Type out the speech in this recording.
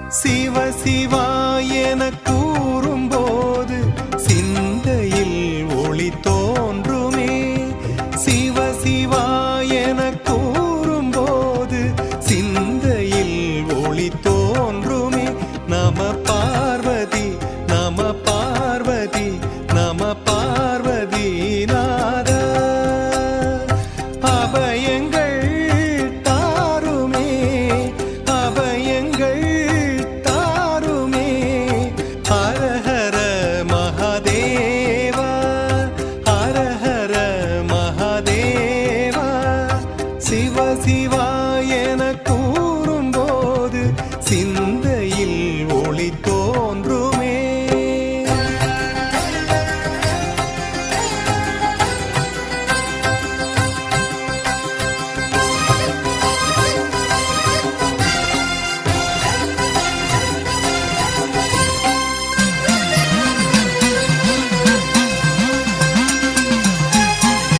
சிவ சிவா என கூறும்போது சிந்தையில் ஒளி தோன்றுமே. சிவ சிவா என கூறும்போது சிந்தையில் ஒளி தோன்றுமே. நம பார்வ